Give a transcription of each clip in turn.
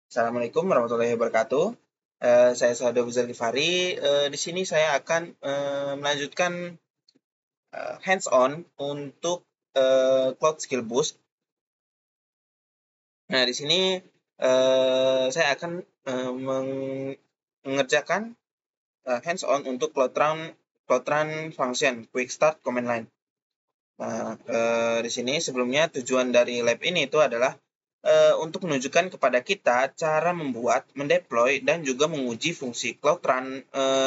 Assalamualaikum warahmatullahi wabarakatuh. Saya Sado Ghifari. Di sini saya akan melanjutkan hands-on untuk Cloud Skill Boost. Nah, di sini saya akan mengerjakan hands-on untuk Cloud Run function Quick Start Command Line. Nah, di sini sebelumnya tujuan dari lab ini itu adalah untuk menunjukkan kepada kita cara membuat, mendeploy, dan juga menguji fungsi Cloud Run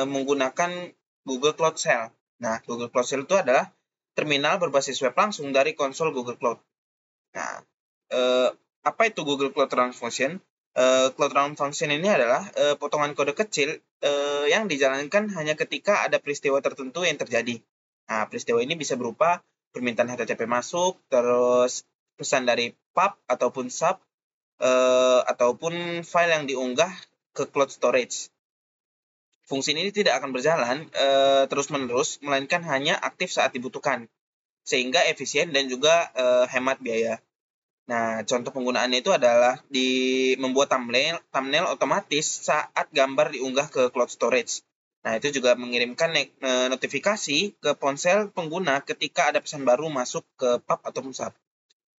menggunakan Google Cloud Shell. Nah, Google Cloud Shell itu adalah terminal berbasis web langsung dari konsol Google Cloud. Nah, apa itu Google Cloud Run Function? Cloud Run Function ini adalah potongan kode kecil yang dijalankan hanya ketika ada peristiwa tertentu yang terjadi. Nah, peristiwa ini bisa berupa permintaan HTTP masuk, terus pesan dari pub ataupun sub, ataupun file yang diunggah ke cloud storage. Fungsi ini tidak akan berjalan terus-menerus, melainkan hanya aktif saat dibutuhkan, sehingga efisien dan juga hemat biaya. Nah, contoh penggunaannya itu adalah membuat thumbnail otomatis saat gambar diunggah ke cloud storage. Nah, itu juga mengirimkan notifikasi ke ponsel pengguna ketika ada pesan baru masuk ke pub ataupun sub.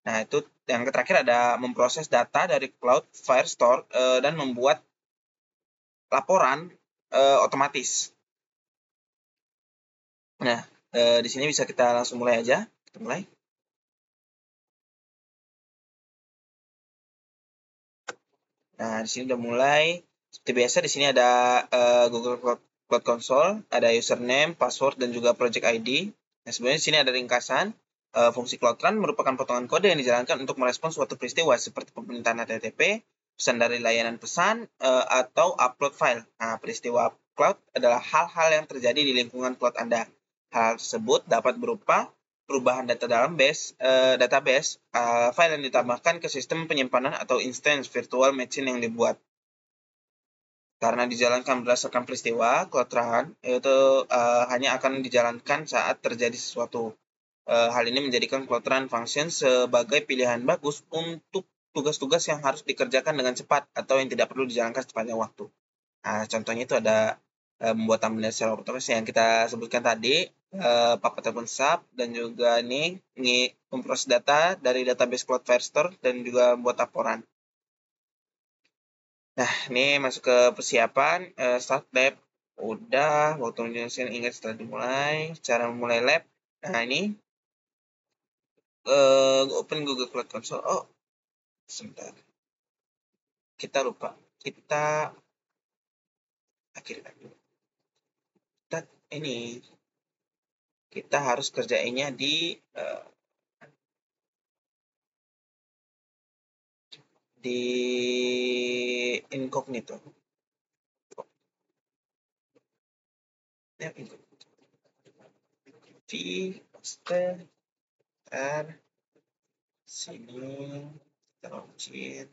Nah, itu yang terakhir ada memproses data dari Cloud Firestore dan membuat laporan otomatis. Nah, di sini bisa kita langsung mulai aja. Kita mulai. Nah, di sini udah mulai. Seperti biasa, di sini ada Google Cloud Console, ada username, password, dan juga project ID. Nah, sebenarnya di sini ada ringkasan. Fungsi Cloud Run merupakan potongan kode yang dijalankan untuk merespons suatu peristiwa seperti permintaan HTTP, pesan dari layanan pesan, atau upload file. Nah, peristiwa cloud adalah hal-hal yang terjadi di lingkungan cloud Anda. Hal tersebut dapat berupa perubahan data dalam database, file yang ditambahkan ke sistem penyimpanan atau instance virtual machine yang dibuat. Karena dijalankan berdasarkan peristiwa, Cloud Run itu hanya akan dijalankan saat terjadi sesuatu. Hal ini menjadikan Cloud Run function sebagai pilihan bagus untuk tugas-tugas yang harus dikerjakan dengan cepat atau yang tidak perlu dijalankan sepanjang waktu. Nah, contohnya itu ada membuat thumbnail secara otomatis yang kita sebutkan tadi, pub ataupun sub, dan juga ini memproses data dari database Cloud Firestore dan juga membuat laporan. Nah, ini masuk ke persiapan, start lab. Udah, waktu menjelaskan ingat setelah dimulai, cara memulai lab. Nah, ini open Google Cloud Console. Oh, sebentar. Kita lupa. Kita akhirnya ini kita harus kerjainnya di incognito. Ya, incognito. V, master, R, sini, kita launching.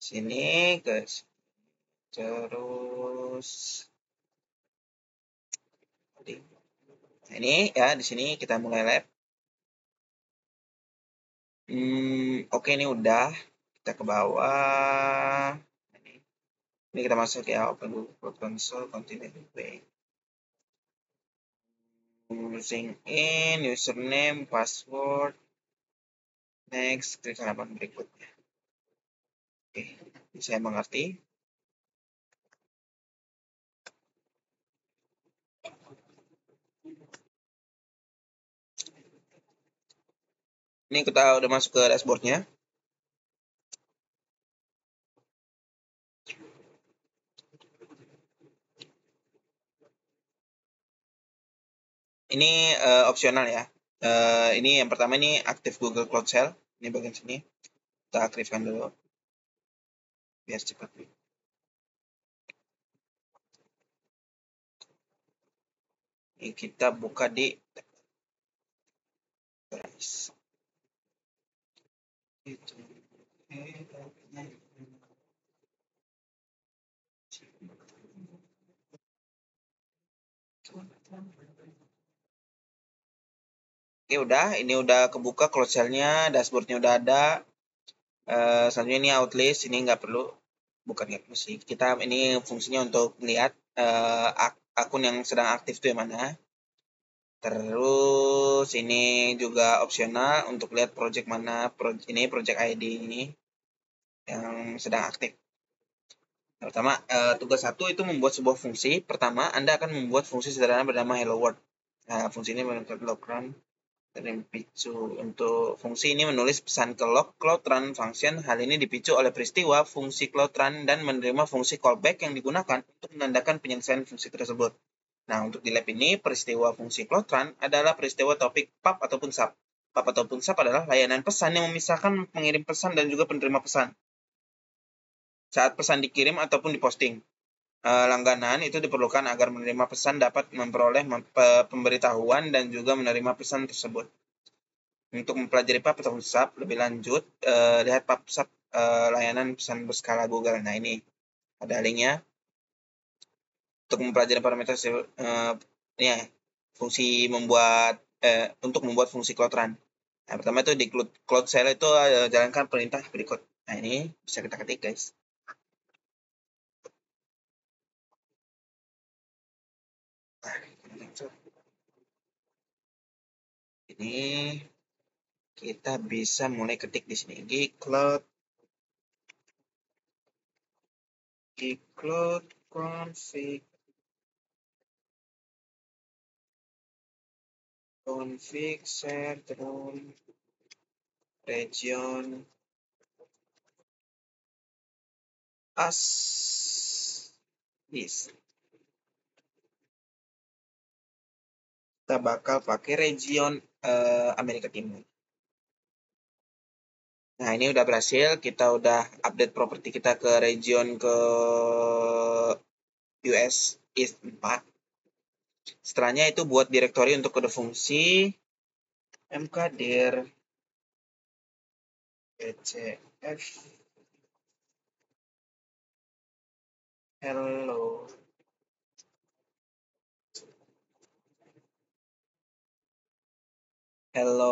Sini, guys. Terus, nah, ini ya, di sini kita mulai lab. Oke, ini udah. Kita ke bawah. Ini kita masuk ya, open Google Console, continue page. Using in, username, password. Next, klik halaman berikutnya. Oke, saya mengerti. Ini kita udah masuk ke dashboardnya. Ini opsional ya. Ini yang pertama ini aktif Google Cloud Shell. Ini bagian sini. Kita aktifkan dulu. Biar cepat. Ini kita buka di Oke, udah. Ini udah kebuka close shell-nya, dashboard-nya udah ada. Selanjutnya ini outlist, ini nggak perlu. Bukan nggak perlu sih. Kita ini fungsinya untuk lihat akun yang sedang aktif itu yang mana. Terus ini juga opsional untuk lihat project mana. Ini project ID ini yang sedang aktif. Pertama, tugas 1 itu membuat sebuah fungsi. Pertama, Anda akan membuat fungsi sederhana bernama hello world. Nah, fungsi ini menurut logrun dipicu. Untuk fungsi ini menulis pesan ke log cloud run function. Hal ini dipicu oleh peristiwa fungsi cloud run dan menerima fungsi callback yang digunakan untuk menandakan penyelesaian fungsi tersebut. Nah, untuk di lab ini, peristiwa fungsi cloud run adalah peristiwa topik pub ataupun sub. Pub ataupun sub adalah layanan pesan yang memisahkan pengirim pesan dan juga penerima pesan saat pesan dikirim ataupun diposting. Langganan itu diperlukan agar menerima pesan dapat memperoleh pemberitahuan dan juga menerima pesan tersebut. Untuk mempelajari pub ataupun sub lebih lanjut, lihat pub sub layanan pesan berskala Google. Nah, ini ada linknya. Untuk mempelajari parameter ya, fungsi untuk membuat fungsi cloud run. Nah, pertama itu di cloud shell itu jalankan perintah berikut. Nah, ini bisa kita ketik, guys. Ini kita bisa mulai ketik di sini gcloud config share region as is. Kita bakal pakai region Amerika Timur. Nah, ini udah berhasil. Kita udah update properti kita ke region ke US East 4. Setelahnya itu buat direktori untuk kode fungsi mkdir ecf hello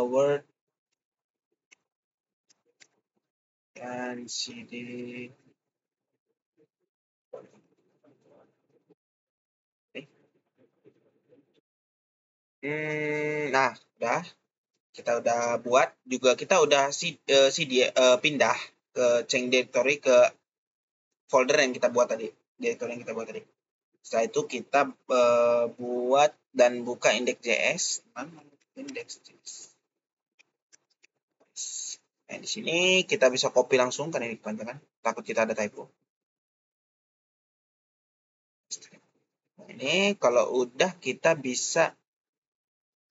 world dan cd. Nah, udah. Kita udah buat juga, kita udah pindah ke change directory ke folder yang kita buat tadi, directory yang kita buat tadi. Setelah itu kita buat dan buka index.js. Index.js. Nah, di sini kita bisa copy langsung kan, ini kepanjangan. Takut kita ada typo. Nah, ini kalau udah kita bisa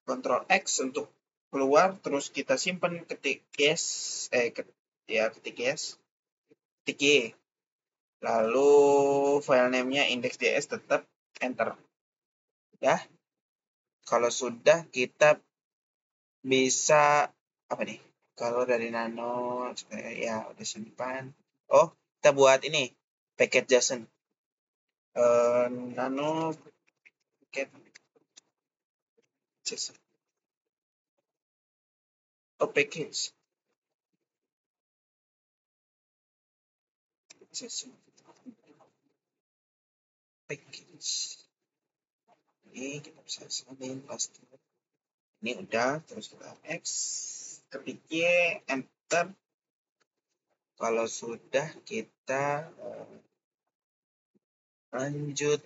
Ctrl X untuk keluar, terus kita simpan, ketik yes, ketik yes, ketik y. Lalu file name-nya index.js, tetap enter. Ya. Kalau sudah, kita bisa apa nih? Kalau dari nano ya udah simpan. Oh, kita buat ini package JSON. Nano package JSON. Oh, package JSON. Package. Ini kita bisa salin pasti. Ini udah, terus kita X, ketik Y, enter. Kalau sudah, kita lanjut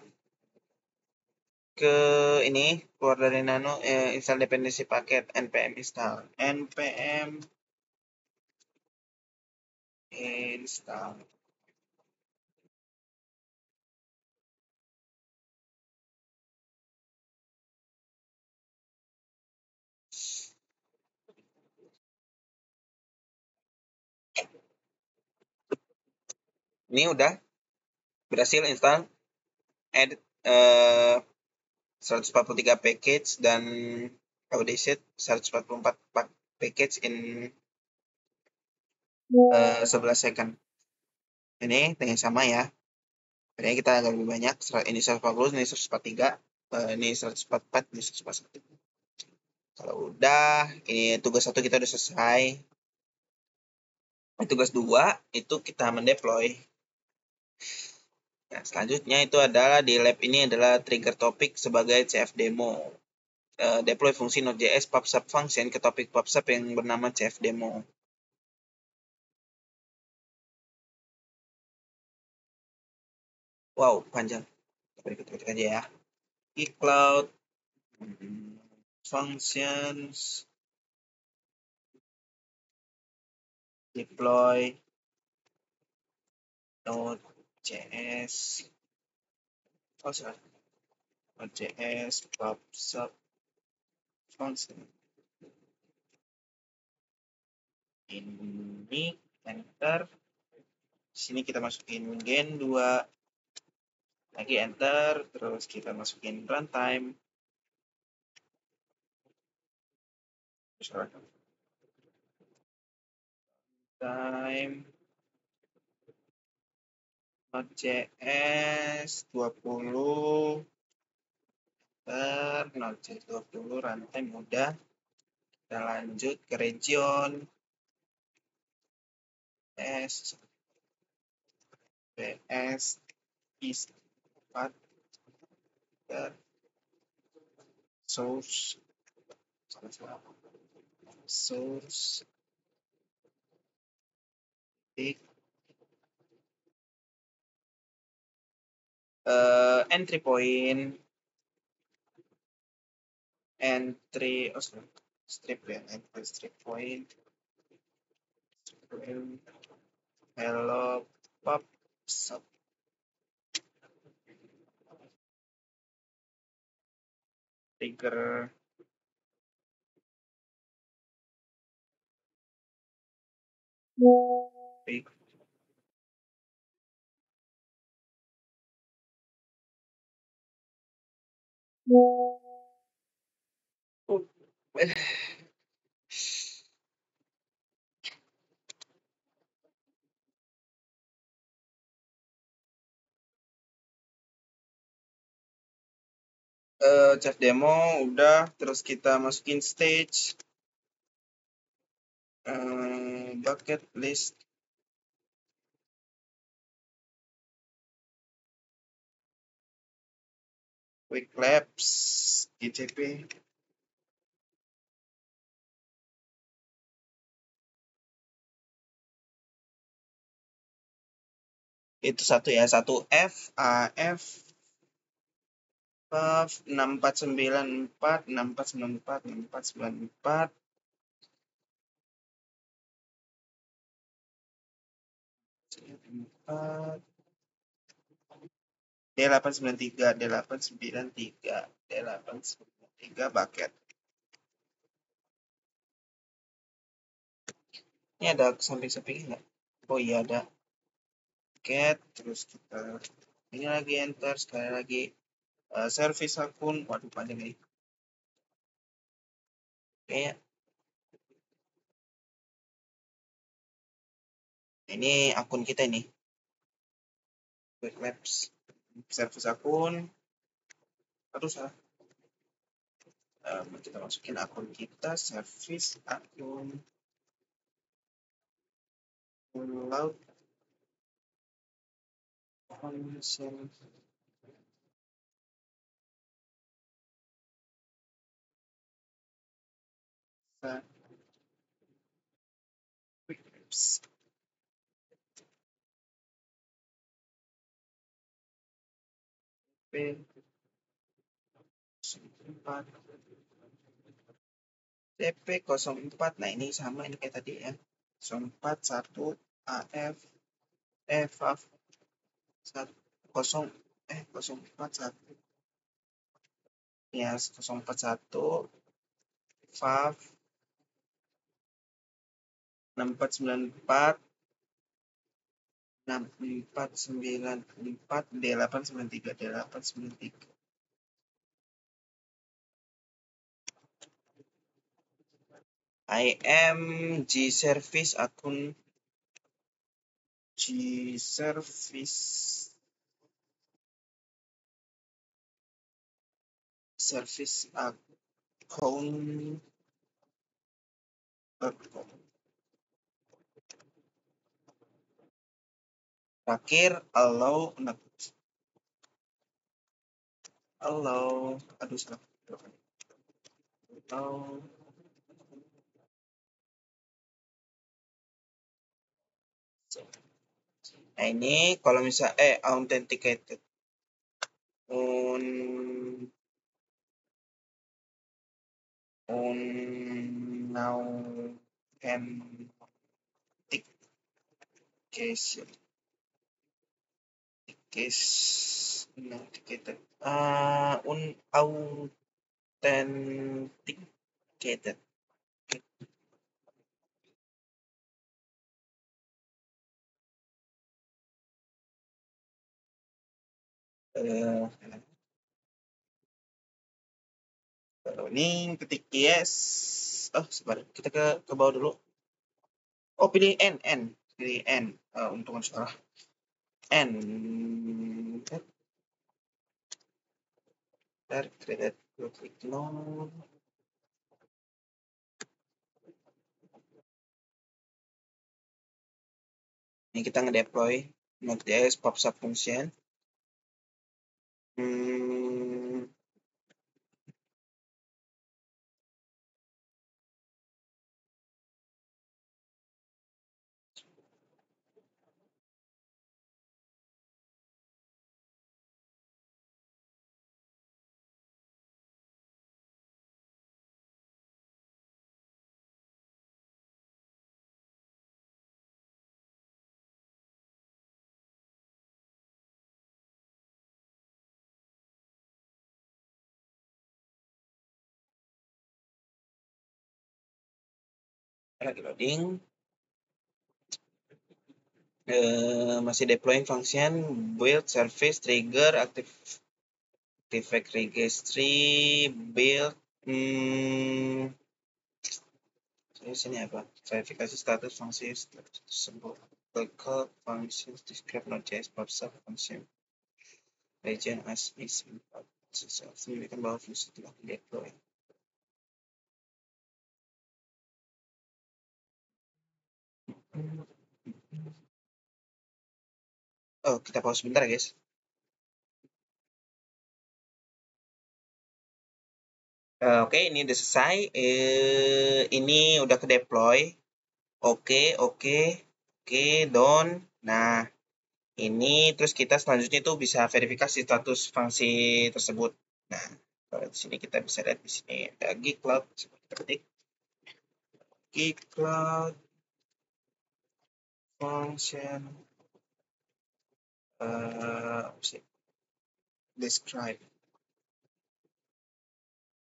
ke ini, keluar dari nano, install dependency paket, npm install. npm install. Ini udah berhasil install, add 143 package dan outdated 144 package in 11 second. Ini dengan sama ya. Ini kita agak lebih banyak. Ini 140, ini 143, ini 144, ini 141. Kalau udah, ini tugas 1 kita udah selesai. Tugas 2 itu kita mendeploy. Nah, selanjutnya itu adalah di lab ini adalah trigger topik sebagai CF demo. Deploy fungsi Node.js PubSub function ke topik PubSub yang bernama CF demo. Wow, panjang. Ikut aja ya. Cloud functions deploy Node.js Node.js PubSub function. Ini enter. Sini kita masukin gen 2. Lagi enter, terus kita masukin runtime. Time Node.js 20 Node.js 20 runtime udah. Kita lanjut ke region PS is 4 source entry point strip ya, strip point hello PubSub trigger CF demo udah, terus kita masukin stage bucket list quick labs GCP itu satu ya, 1F AF 6494 6494 6494 D893 D893 D893 bucket. Ini ada samping-sampingnya nggak? Oh iya ada. Get, terus kita ini lagi enter, sekali lagi service akun, waduh panjang ini. Kayak ini akun kita ini. Quick Labs. Service akun. Aduh salah. Kita masukin akun kita, service akun cloud function Quick Labs. TP04. Nah, ini sama ini kayak tadi ya. 041 AF FAF 041 ya 041 FAF 6494 6494 D893 D893 IM G service akun G service account Terakhir allow aduh salah. Allow. Nah ini kalau misal authenticated authentication authenticated unauthenticated. Ini ketik yes. Oh, sebentar. Kita ke bawah dulu. Oh, pilih n. Pilih n. Untung salah. N. Create. Klik no. Ini kita ngedeploy Node.js PubSub function. Lagi loading. Masih deploying function build service trigger activate registry build sini apa verifikasi status fungsi tersebut local functions describe Node.js PubSub function region as is memberikan bahwa fungsi telah deploy. Oh, kita pause sebentar guys. Oke, ini udah selesai. Ini udah ke deploy. Oke, done. Nah, ini terus kita selanjutnya itu bisa verifikasi status fungsi tersebut. Nah, kalau di sini kita bisa lihat di sini ada gcloud. Kita ketik gcloud function describe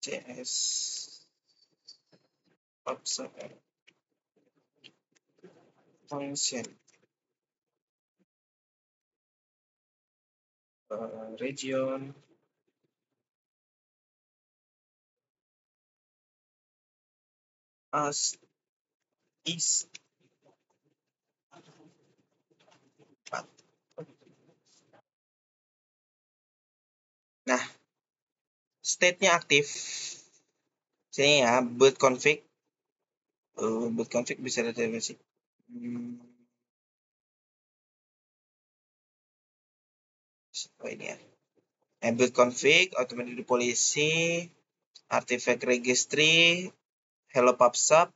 js PubSub function region as is. Nah, state-nya aktif. Sini ya, build config. Build config bisa deteksi. Oh, ini ya. Build config, automatic policy, artifact registry, hello PubSub.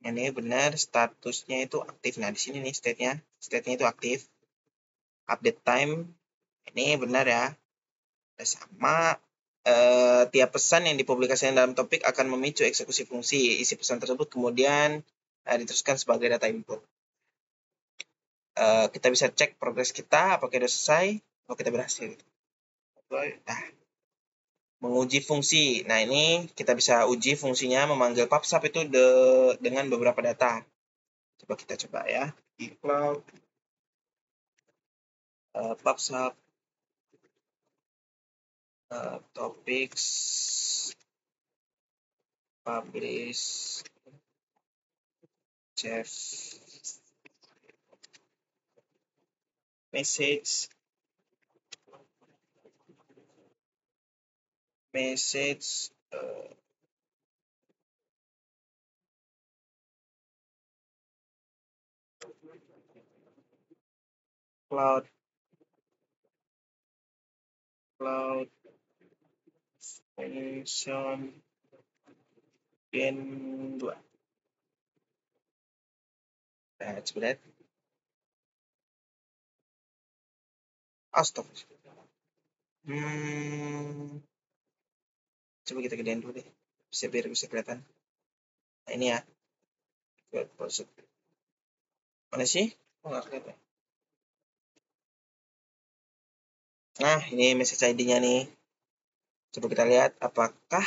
Ini benar, statusnya itu aktif. Nah, di sini nih state-nya itu aktif. Update time, ini benar ya. Sama. Tiap pesan yang dipublikasikan dalam topik akan memicu eksekusi fungsi. Isi pesan tersebut kemudian diteruskan sebagai data input. Kita bisa cek progres kita, apakah sudah selesai, apakah kita berhasil. Nah, menguji fungsi. Nah, ini kita bisa uji fungsinya memanggil PubSub itu dengan beberapa data. Coba kita coba ya. Di cloud PubSub topics publish chef message cloud function gen 2. Nah, coba lihat. Astagfirullah. Coba kita gedein dulu deh. Biar bisa kelihatan. Nah, ini ya. Mana sih? Oh, nggak kelihatan. Nah, ini message ID-nya nih. Coba kita lihat apakah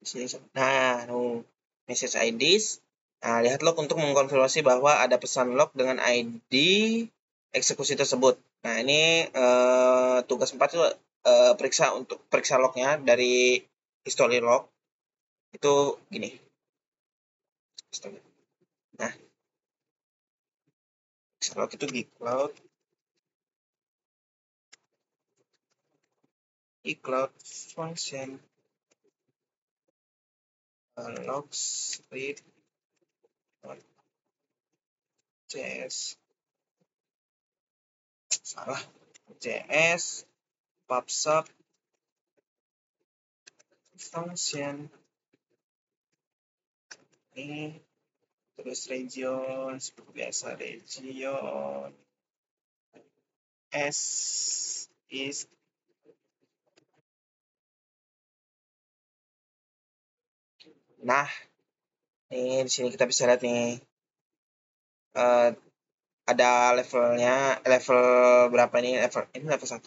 di sini. Nah, message IDs. Nah, lihat log untuk mengkonfirmasi bahwa ada pesan log dengan ID eksekusi tersebut. Nah, ini tugas 4 itu periksa lognya dari history log. Itu gini. Nah, periksa log itu di cloud function logs read JS salah JS pubsub function ini terus region seperti biasa region s is. Nah, ini di sini kita bisa lihat nih ada levelnya, level berapa nih? Ini level 1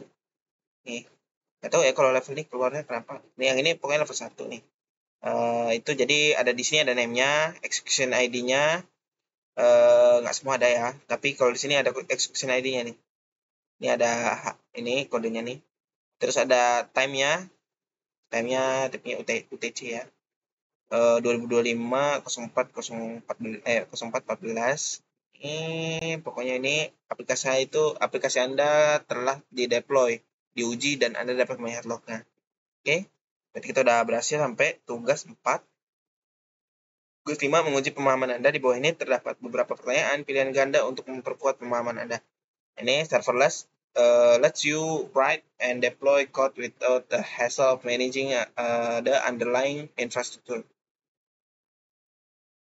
nih. Nggak tahu ya kalau level ini keluarnya kenapa. Nih yang ini pokoknya level 1 nih. Itu jadi ada di sini ada name-nya, execution ID-nya. Nggak semua ada ya, tapi kalau di sini ada execution ID-nya nih. Ini ada ini kodenya nih. Terus ada time-nya tipenya UTC ya. 2025 0414. Ini pokoknya ini aplikasi Anda telah dideploy, diuji dan Anda dapat melihat lognya. Oke. Berarti kita udah berhasil sampai tugas 4. Tugas 5 menguji pemahaman Anda. Di bawah ini terdapat beberapa pertanyaan pilihan ganda untuk memperkuat pemahaman Anda. Ini serverless lets you write and deploy code without the hassle of managing the underlying infrastructure.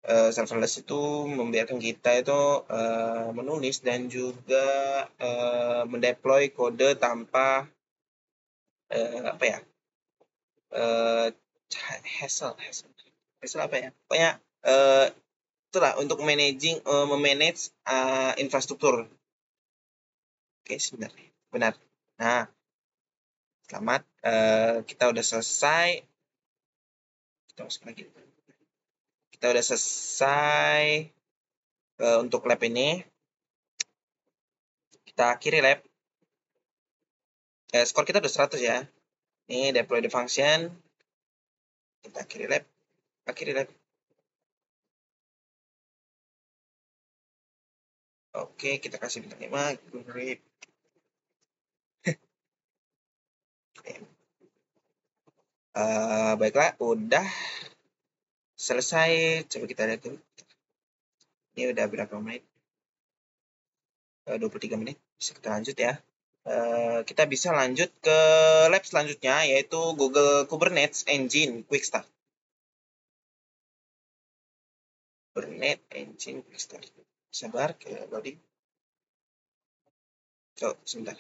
Serverless itu membiarkan kita itu menulis dan juga mendeploy kode tanpa hassle apa ya? Pokoknya itulah untuk memanage infrastruktur. Oke, sebentar. Benar. Nah, selamat. Kita udah selesai. Kita masuk lagi. Kita udah selesai untuk lab ini. Kita akhiri lab. Skor kita udah 100 ya. Ini deploy the function. Kita akhiri lab. Oke, kita kasih bintang 5. Great. Baiklah, udah selesai. Coba kita lihat dulu. Ini udah berapa menit? 23 menit. Bisa kita lanjut ya. Kita bisa lanjut ke lab selanjutnya, yaitu Google Kubernetes Engine Quick Start. Kubernetes Engine Quick Start. Sabar, kayak loading. Sebentar.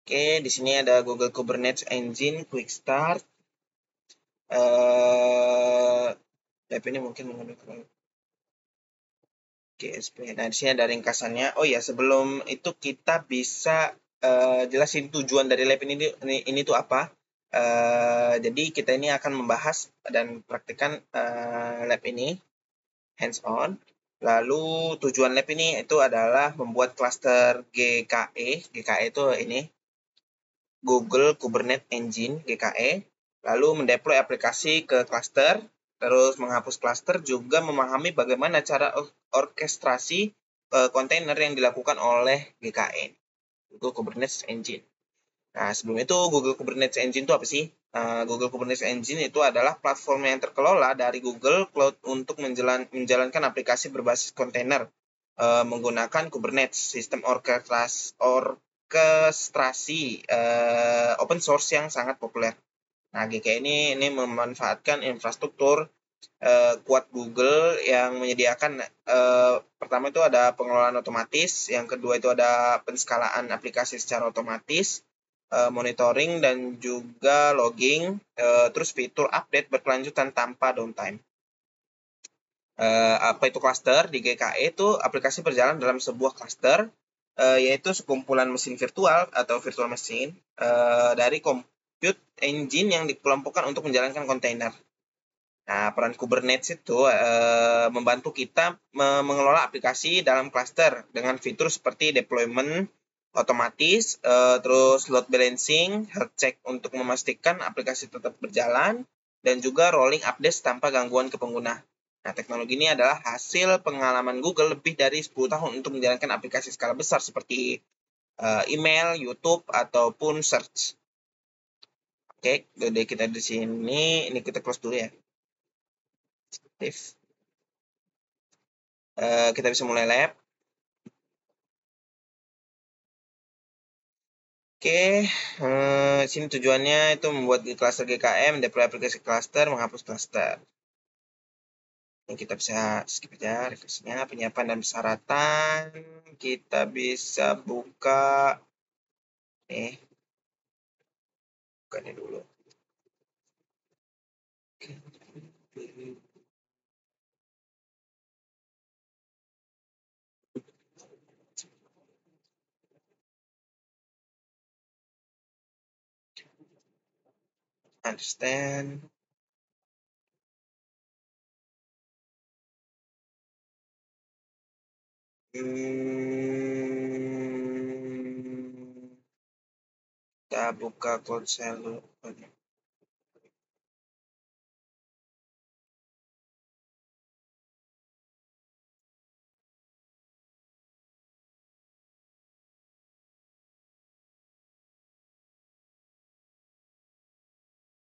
Oke, di sini ada Google Kubernetes Engine Quick Start. Lab ini mungkin menggunakan GSP. Nah, di sini ada ringkasannya. Oh ya, sebelum itu kita bisa jelasin tujuan dari lab ini tuh apa. Jadi kita ini akan membahas dan praktikkan lab ini hands on. Lalu tujuan lab ini itu adalah membuat cluster GKE. GKE itu ini Google Kubernetes Engine GKE. Lalu mendeploy aplikasi ke cluster, terus menghapus cluster, juga memahami bagaimana cara orkestrasi kontainer yang dilakukan oleh GKE, Google Kubernetes Engine. Nah, sebelum itu Google Kubernetes Engine itu apa sih? Google Kubernetes Engine itu adalah platform yang terkelola dari Google Cloud untuk menjalankan aplikasi berbasis kontainer menggunakan Kubernetes, sistem orkestrasi open source yang sangat populer. Nah, GKE ini memanfaatkan infrastruktur kuat Google yang menyediakan pertama itu ada pengelolaan otomatis, yang kedua itu ada penskalaan aplikasi secara otomatis, monitoring dan juga logging, terus fitur update berkelanjutan tanpa downtime. Apa itu cluster? Di GKE itu aplikasi berjalan dalam sebuah cluster, yaitu sekumpulan mesin virtual atau virtual machine dari compute engine yang dikelompokkan untuk menjalankan kontainer. Nah, peran Kubernetes itu membantu kita mengelola aplikasi dalam cluster dengan fitur seperti deployment otomatis, terus load balancing, health check untuk memastikan aplikasi tetap berjalan, dan juga rolling updates tanpa gangguan ke pengguna. Nah, teknologi ini adalah hasil pengalaman Google lebih dari 10 tahun untuk menjalankan aplikasi skala besar seperti email, YouTube, ataupun search. Oke, udah kita di sini, ini kita close dulu ya. Kita bisa mulai lab. Oke, sini tujuannya itu membuat cluster GKM, deploy aplikasi cluster, menghapus cluster. Ini kita bisa skip aja referensinya, penyiapan dan persyaratan. Kita bisa buka ini dulu. Understand. Kita buka konsel dulu.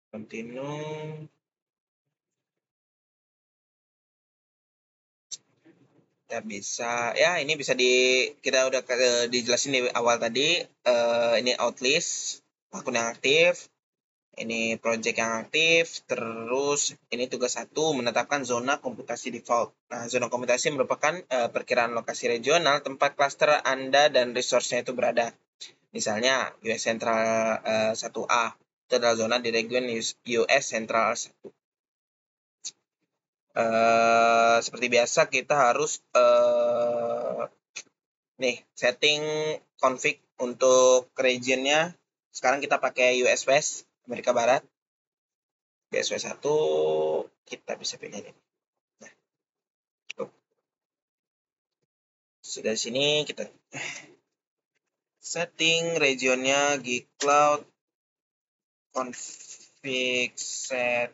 Continue. Ya bisa, ya ini bisa kita udah dijelasin di awal tadi. Ini outlist akun yang aktif, ini project yang aktif, terus ini tugas 1 menetapkan zona komputasi default. Nah, zona komputasi merupakan perkiraan lokasi regional tempat cluster Anda dan resource-nya itu berada. Misalnya US Central 1A itu adalah zona di region US Central 1. Seperti biasa kita harus setting config untuk regionnya. Sekarang kita pakai US West, Amerika Barat. US West 1 kita bisa pilih ini. Nah, sudah di sini kita setting regionnya gcloud config set.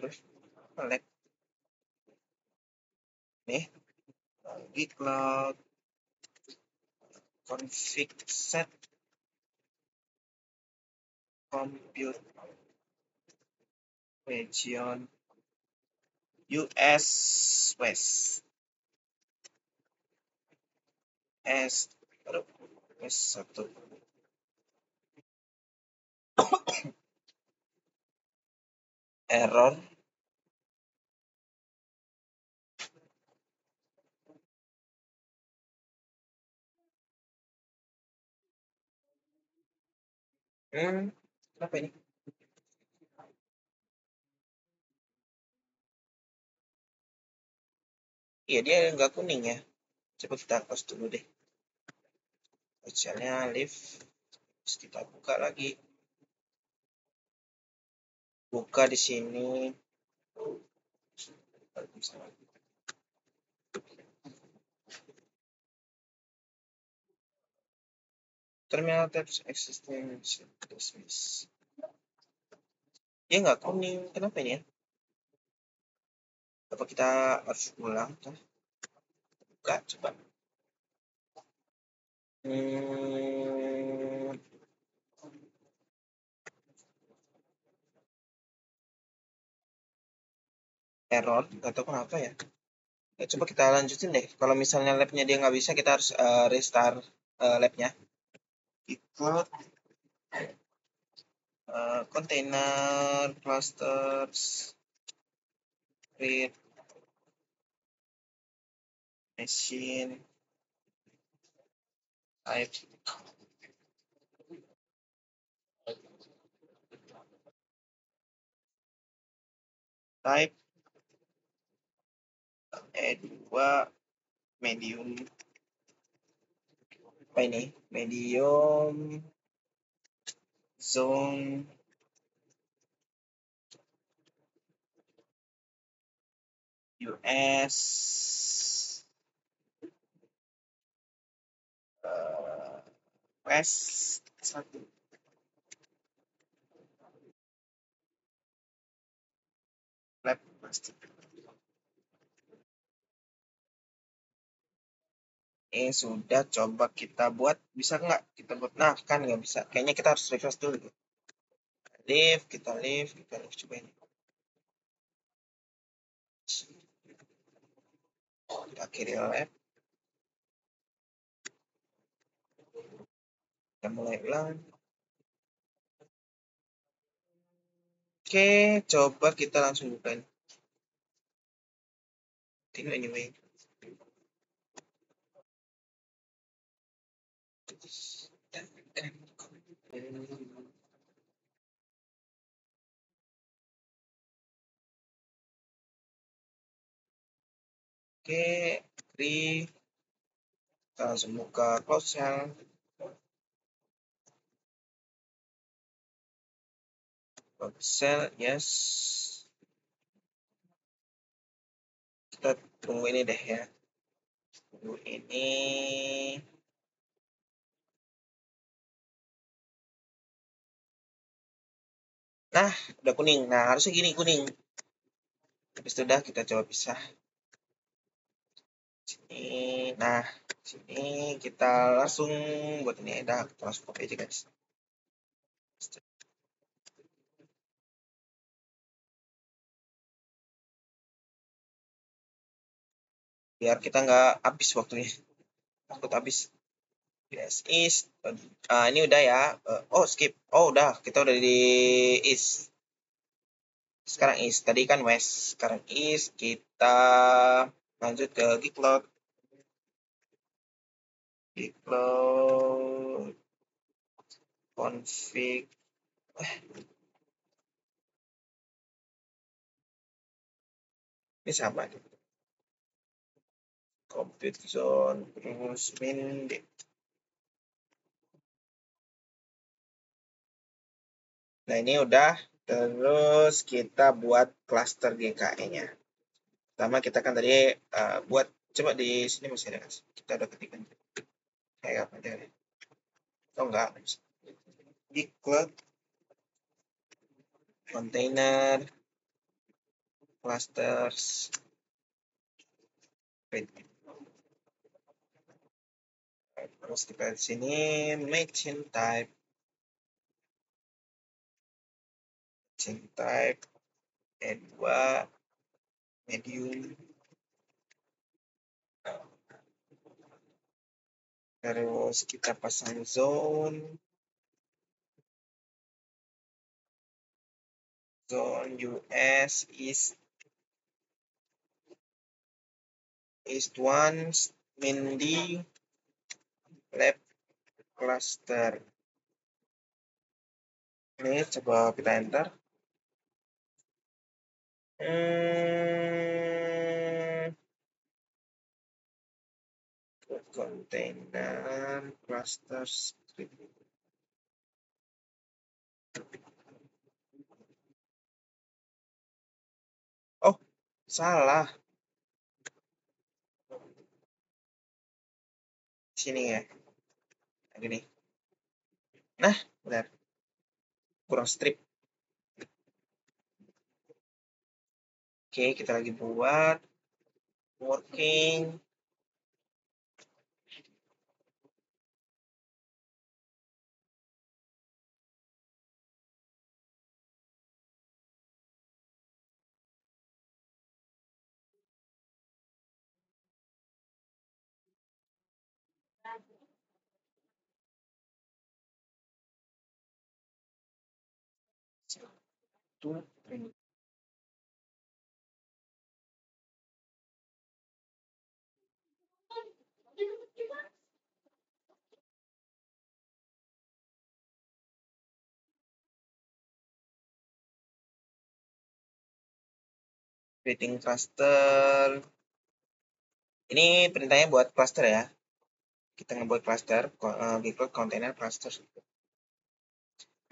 Terus select nih gcloud config set compute region US West S1 error kenapa ini? Iya, dia nggak kuning ya. Coba kita close dulu deh. Filenya live. Terus kita buka lagi. Buka di sini. Terminal tabs existing dismiss. Dia nggak kuning. Kenapa ini ya? Apa kita harus ulang? Buka, coba. error, nggak tahu kenapa ya. Ya, coba kita lanjutin deh. Kalau misalnya labnya dia nggak bisa, kita harus restart labnya. Include container clusters create machine type type E2 medium, apa ini, medium zone US West 1 lab pasti. Sudah, coba kita buat, bisa nggak kita buat? Nah, kan nggak bisa, kayaknya kita harus refresh dulu. Kita leave coba ini. Kita akhiri lab, kita mulai ulang. Oke, coba kita langsung bukain. Anyway. Oke, kita langsung buka close shell. Close shell, yes. Kita tunggu ini deh ya. Tunggu ini. Nah, udah kuning. Nah, harusnya gini kuning. Habis itu udah kita coba pisah. Sini. Nah, sini kita langsung buat ini. Dah, kita langsung copy aja guys. Biar kita nggak habis waktunya. Takut habis. Yes, is. Ini udah ya. Oh, skip. Oh, udah. Kita udah di is. Sekarang is. Tadi kan west. Sekarang is. Kita lanjut ke gitload. Gitload. Config. Ini sama nih. Compute zone. Terus min. Nah, ini udah. Terus kita buat cluster GKE-nya. Pertama kita kan tadi buat, coba di sini masih ada kan? Kita udah ketikkan. Kayak apa aja nih? Oh enggak. Include container clusters. Wait. Terus kita di sini machine type. Machine type E2 medium. Terus kita pasang zone US is one Mindy lab cluster. Ini coba kita enter. Container clusters. Oh, salah. Sini ya. Gini. Nah, benar. Kurang strip. Oke, kita lagi buat working. Creating cluster. Ini perintahnya buat cluster ya. Kita ngebuat cluster, Gcloud container cluster.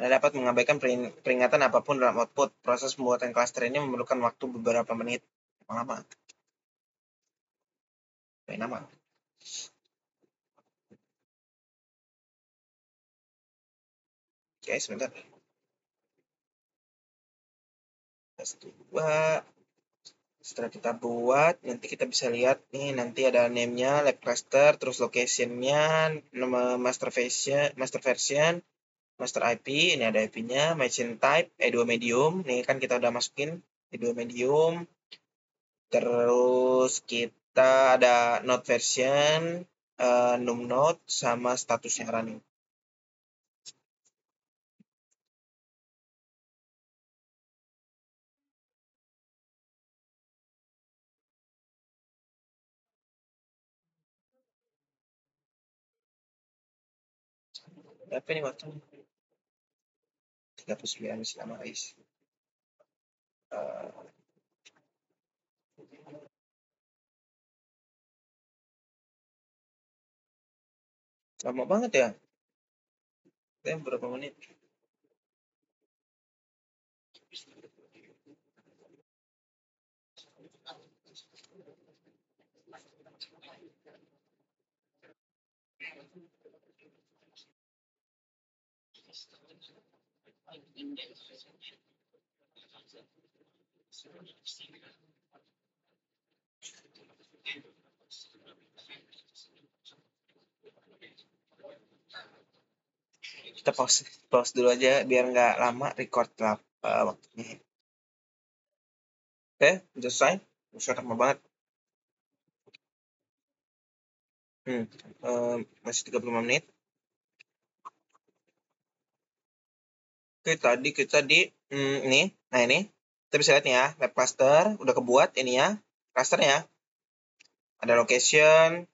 Anda dapat mengabaikan peringatan apapun dalam output. Proses pembuatan cluster ini memerlukan waktu beberapa menit. Lama. Lama. Oke, sebentar. Coba. Setelah kita buat, nanti kita bisa lihat nih, nanti ada name-nya, lab cluster, terus location-nya, nama master version, master IP, ini ada IP-nya, machine type, E2 medium, nih kan kita udah masukin E2 medium, terus kita ada node version, num node, sama statusnya running. Berapa ini waktu? 39 selama guys. Lama banget ya. Berapa menit? Kita pause dulu aja biar nggak lama record waktunya. Oke, udah selesai. Udah lama banget. Masih 35 menit. Oke, tadi kita di ini. Nah, ini kita bisa lihat nih ya, lab cluster udah kebuat ini ya, clusternya. Ada location,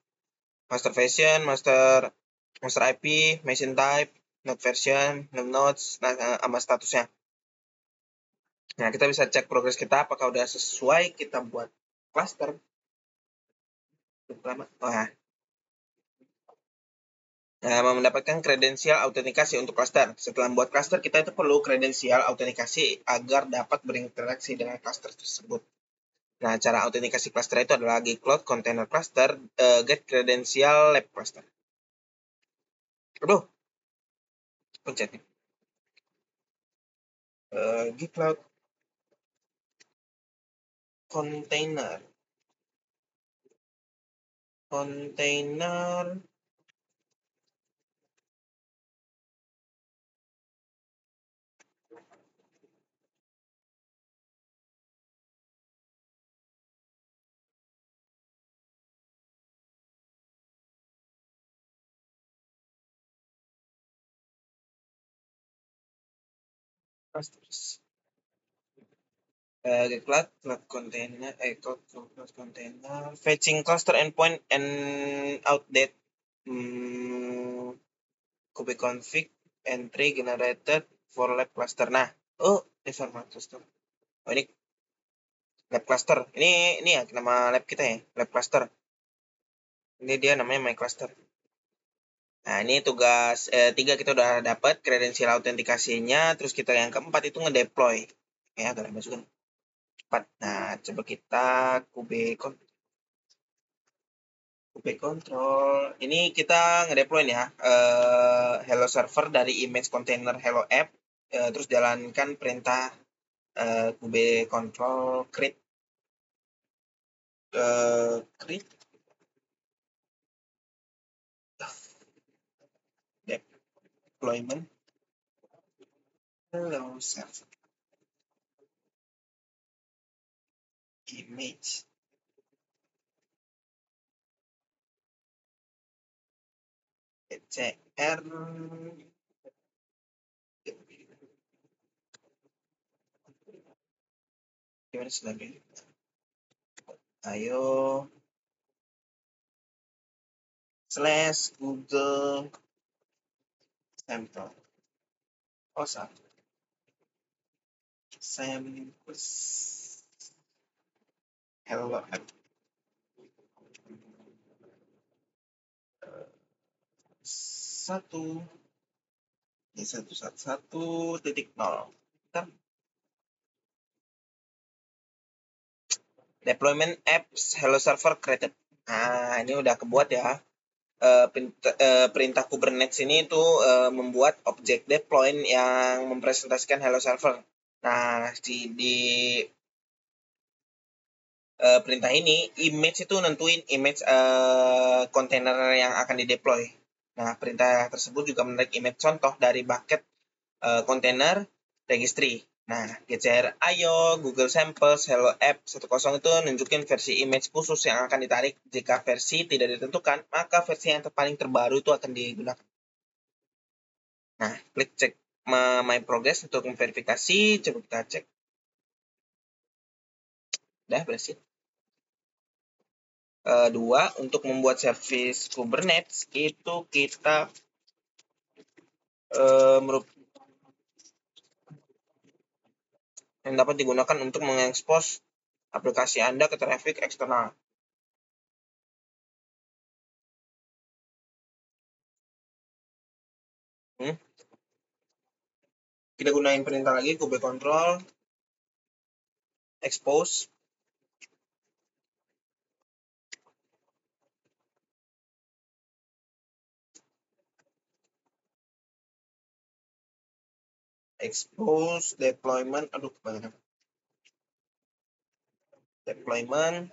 master version, master IP, machine type, node version, node nodes, sama statusnya. Nah, kita bisa cek progres kita apakah udah sesuai kita buat cluster. Wah, mendapatkan kredensial autentikasi untuk cluster. Setelah membuat cluster, kita itu perlu kredensial autentikasi agar dapat berinteraksi dengan cluster tersebut. Nah, cara autentikasi cluster itu adalah Gcloud Container Cluster, get credential lab cluster. Aduh, pencet nih. Gcloud Container clusters. Gcloud Cloud Container fetching cluster endpoint and outdate kubeconfig entry generated for lab cluster. Nah, default cluster. Oh, ini lab cluster. Ini ya nama lab kita ya, lab cluster. Ini dia namanya my cluster. Nah, ini tugas 3 kita udah dapat kredensial autentikasinya, terus kita yang keempat itu ngedeploy. Ya, agak lama juga. 4. Nah, coba kita kube control. Ini kita ngedeploy ya, hello server dari image container hello app, terus jalankan perintah kube control create deployment hello server image. GCR gimana lagi? Ayo / Google sampel. Oh, samples. Hello app. Satu. Ini 111.0. Bentar. Deployment apps Hello Server created. Nah, ini udah kebuat ya. Perintah Kubernetes ini itu membuat objek deploy yang mempresentasikan Hello Server. Nah, di perintah ini, image itu nentuin image kontainer yang akan dideploy. Nah, perintah tersebut juga menarik image contoh dari bucket kontainer registry. Nah, GCR ayo, Google Samples, Hello App 10 itu nunjukin versi image khusus yang akan ditarik. Jika versi tidak ditentukan, maka versi yang paling terbaru itu akan digunakan. Nah, klik cek My Progress untuk memverifikasi. Coba kita cek. Udah berhasil. 2, untuk membuat service Kubernetes itu kita yang dapat digunakan untuk mengekspos aplikasi Anda ke traffic eksternal. Kita gunain perintah lagi, kube control, expose, deployment, deployment,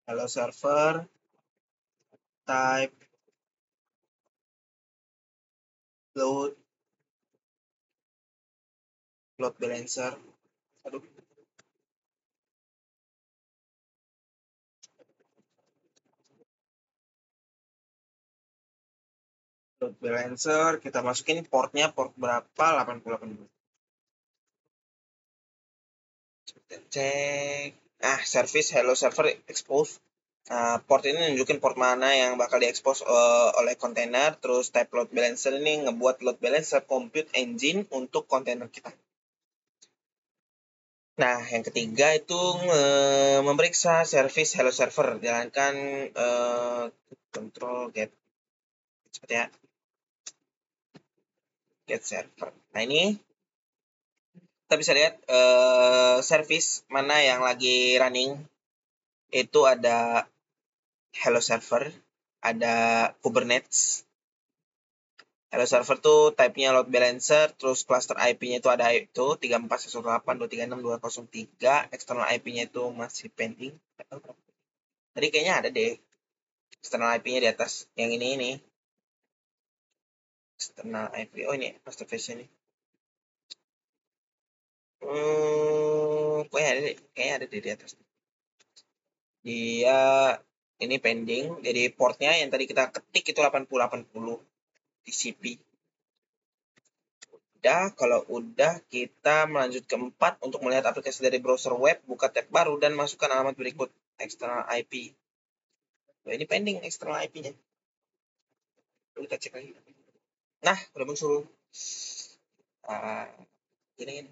Hello Server, type, load balancer, load balancer, kita masukin portnya, port berapa, 88. Cek, service Hello Server expose. Port ini nunjukin port mana yang bakal diekspos oleh kontainer. Terus type load balancer ini ngebuat load balancer compute engine untuk kontainer kita. Nah, yang ketiga itu memeriksa service Hello Server. Jalankan control get seperti ya. Get server. Nah, ini kita bisa lihat service mana yang lagi running. Itu ada Hello Server, ada Kubernetes. Hello Server tuh type-nya load balancer, terus cluster IP-nya itu ada itu 34.168.236.203, external IP-nya itu masih pending. Tadi kayaknya ada deh external IP-nya di atas yang ini. External IP. Oh, ini master version ini. Kayaknya ada di atas. Dia ini pending. Jadi portnya yang tadi kita ketik itu 8080 TCP. Kalau udah kita melanjut ke 4 untuk melihat aplikasi dari browser web, buka tab baru dan masukkan alamat berikut external IP. Ini pending external IP-nya. Kita cek lagi. Nah, udah muncul. Ini.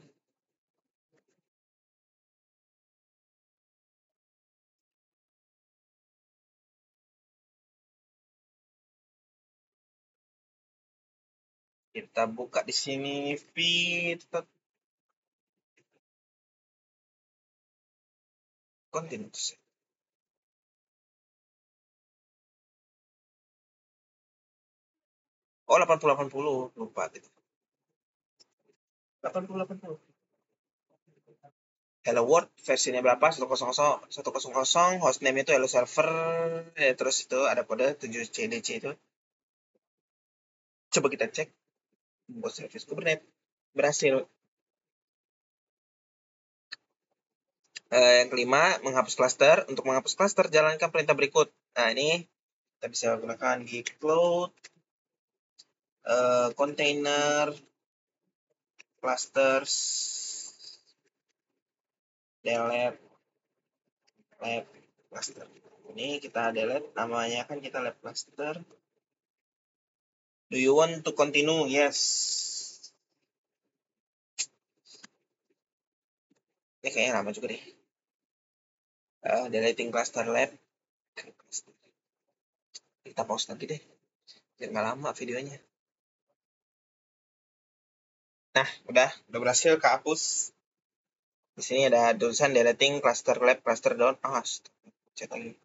Kita buka di sini feed continuous. Oh, 8080 lupa itu. 8080. Hello World versinya berapa? 100 hostname itu Hello Server, terus itu ada kode 7CDC itu. Coba kita cek buat service Kubernetes berhasil. Yang kelima, menghapus cluster. Untuk menghapus cluster, jalankan perintah berikut. Nah, ini kita bisa gunakan git cloud container clusters delete lab cluster. Ini kita delete, namanya kan kita lab cluster. Do you want to continue? Yes. Ini kayaknya lama juga deh. Deleting cluster lab. Kita pause lagi deh, biar nggak lama videonya. Nah, udah berhasil kehapus. Di sini ada tulisan deleting cluster lab cluster down. Cek lagi.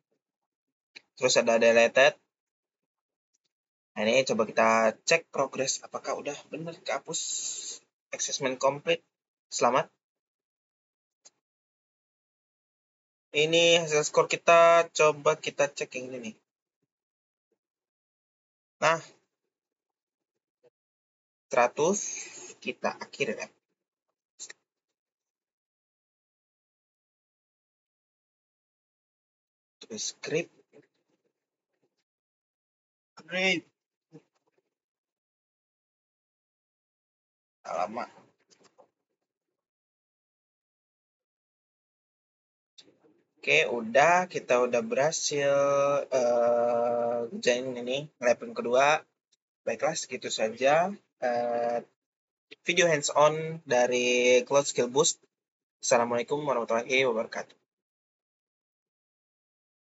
Terus ada deleted. Nah, ini coba kita cek progress apakah udah benar kehapus. Assessment complete. Selamat. Ini hasil skor kita, coba kita cek yang ini nih. Nah, 100 kita akhiri ya. Terus script. Great. Lama. Oke, kita udah berhasil kerjain ini lab yang kedua. Baiklah, segitu saja video hands-on dari Cloud Skill Boost. Assalamualaikum warahmatullahi wabarakatuh.